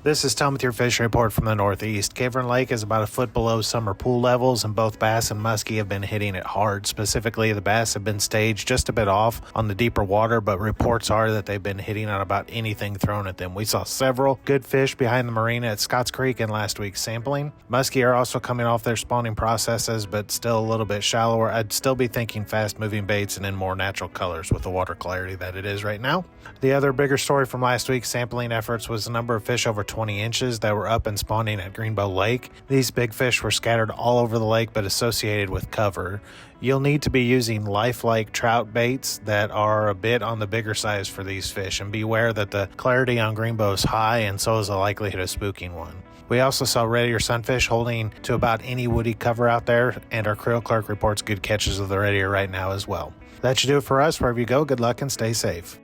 This is Tom with your fishing report from the Northeast. Cavern Lake is about a foot below summer pool levels, and both bass and muskie have been hitting it hard. Specifically, the bass have been staged just a bit off on the deeper water, but reports are that they've been hitting on about anything thrown at them. We saw several good fish behind the marina at Scotts Creek in last week's sampling. Muskie are also coming off their spawning processes, but still a little bit shallower. I'd still be thinking fast-moving baits and in more natural colors with the water clarity that it is right now. The other bigger story from last week's sampling efforts was the number of fish over 20 inches that were up and spawning at Greenbow Lake. These big fish were scattered all over the lake but associated with cover. You'll need to be using lifelike trout baits that are a bit on the bigger size for these fish, and beware that the clarity on Greenbow is high and so is the likelihood of spooking one. We also saw red ear sunfish holding to about any woody cover out there, and our creel clerk reports good catches of the red ear right now as well. That should do it for us. Wherever you go, good luck and stay safe.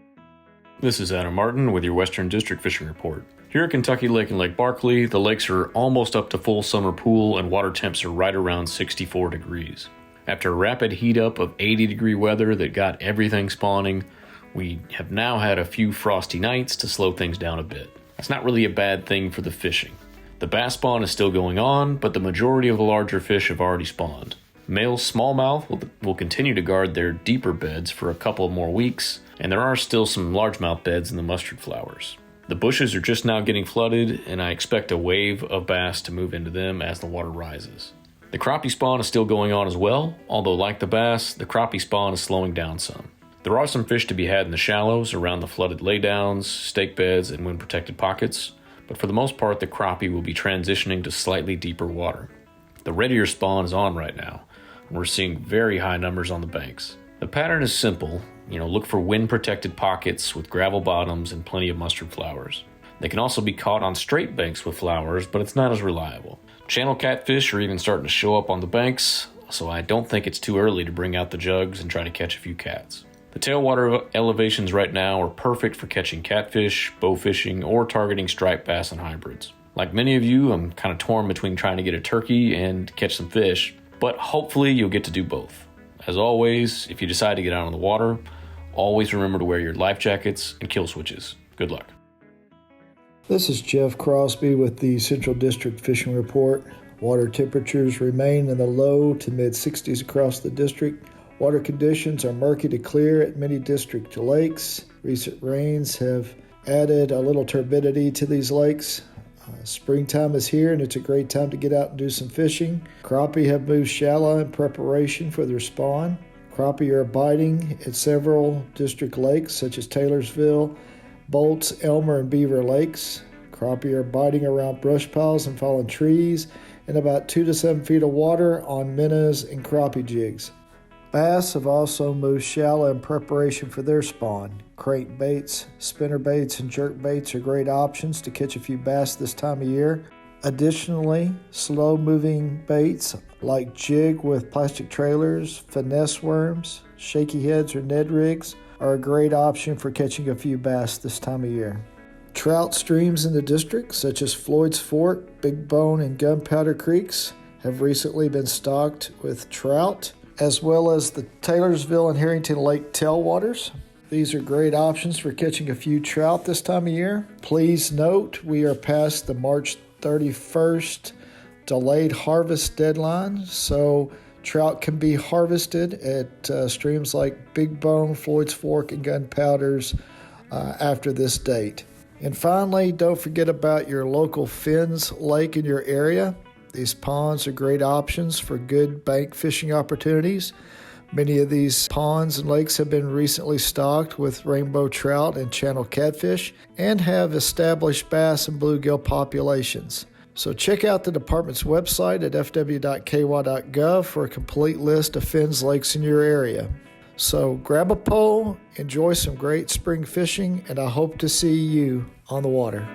This is Adam Martin with your Western District Fishing Report. Here at Kentucky Lake and Lake Barkley, the lakes are almost up to full summer pool and water temps are right around 64 degrees. After a rapid heat up of 80-degree weather that got everything spawning, we have now had a few frosty nights to slow things down a bit. That's not really a bad thing for the fishing. The bass spawn is still going on, but the majority of the larger fish have already spawned. Male smallmouth will continue to guard their deeper beds for a couple more weeks, and there are still some largemouth beds in the mustard flowers. The bushes are just now getting flooded, and I expect a wave of bass to move into them as the water rises. The crappie spawn is still going on as well, although like the bass, the crappie spawn is slowing down some. There are some fish to be had in the shallows around the flooded laydowns, stake beds, and wind-protected pockets, but for the most part the crappie will be transitioning to slightly deeper water. The red ear spawn is on right now, and we're seeing very high numbers on the banks. The pattern is simple. Look for wind-protected pockets with gravel bottoms and plenty of mustard flowers. They can also be caught on straight banks with flowers, but it's not as reliable. Channel catfish are even starting to show up on the banks, so I don't think it's too early to bring out the jugs and try to catch a few cats. The tailwater elevations right now are perfect for catching catfish, bow fishing, or targeting striped bass and hybrids. Like many of you, I'm kind of torn between trying to get a turkey and catch some fish, but hopefully you'll get to do both. As always, if you decide to get out on the water, always remember to wear your life jackets and kill switches. Good luck. This is Jeff Crosby with the Central District Fishing Report. Water temperatures remain in the low to mid-60s across the district. Water conditions are murky to clear at many district lakes. Recent rains have added a little turbidity to these lakes. Springtime is here and it's a great time to get out and do some fishing. Crappie have moved shallow in preparation for their spawn. Crappie are biting at several district lakes such as Taylorsville, Bolts, Elmer, and Beaver Lakes. Crappie are biting around brush piles and fallen trees in about 2 to 7 feet of water on minnows and crappie jigs. Bass have also moved shallow in preparation for their spawn. Crank baits, spinner baits, and jerk baits are great options to catch a few bass this time of year. Additionally, slow-moving baits like jig with plastic trailers, finesse worms, shaky heads, or Ned rigs are a great option for catching a few bass this time of year. Trout streams in the district, such as Floyd's Fork, Big Bone, and Gunpowder Creeks, have recently been stocked with trout, as well as the Taylorsville and Harrington Lake tailwaters. These are great options for catching a few trout this time of year. Please note we are past the March 31st delayed harvest deadline, so trout can be harvested at streams like Big Bone, Floyd's Fork, and Gunpowders after this date. And finally, don't forget about your local Finns Lake in your area. These ponds are great options for good bank fishing opportunities. Many of these ponds and lakes have been recently stocked with rainbow trout and channel catfish and have established bass and bluegill populations. So check out the department's website at fw.ky.gov for a complete list of Finns lakes in your area. So grab a pole, enjoy some great spring fishing, and I hope to see you on the water.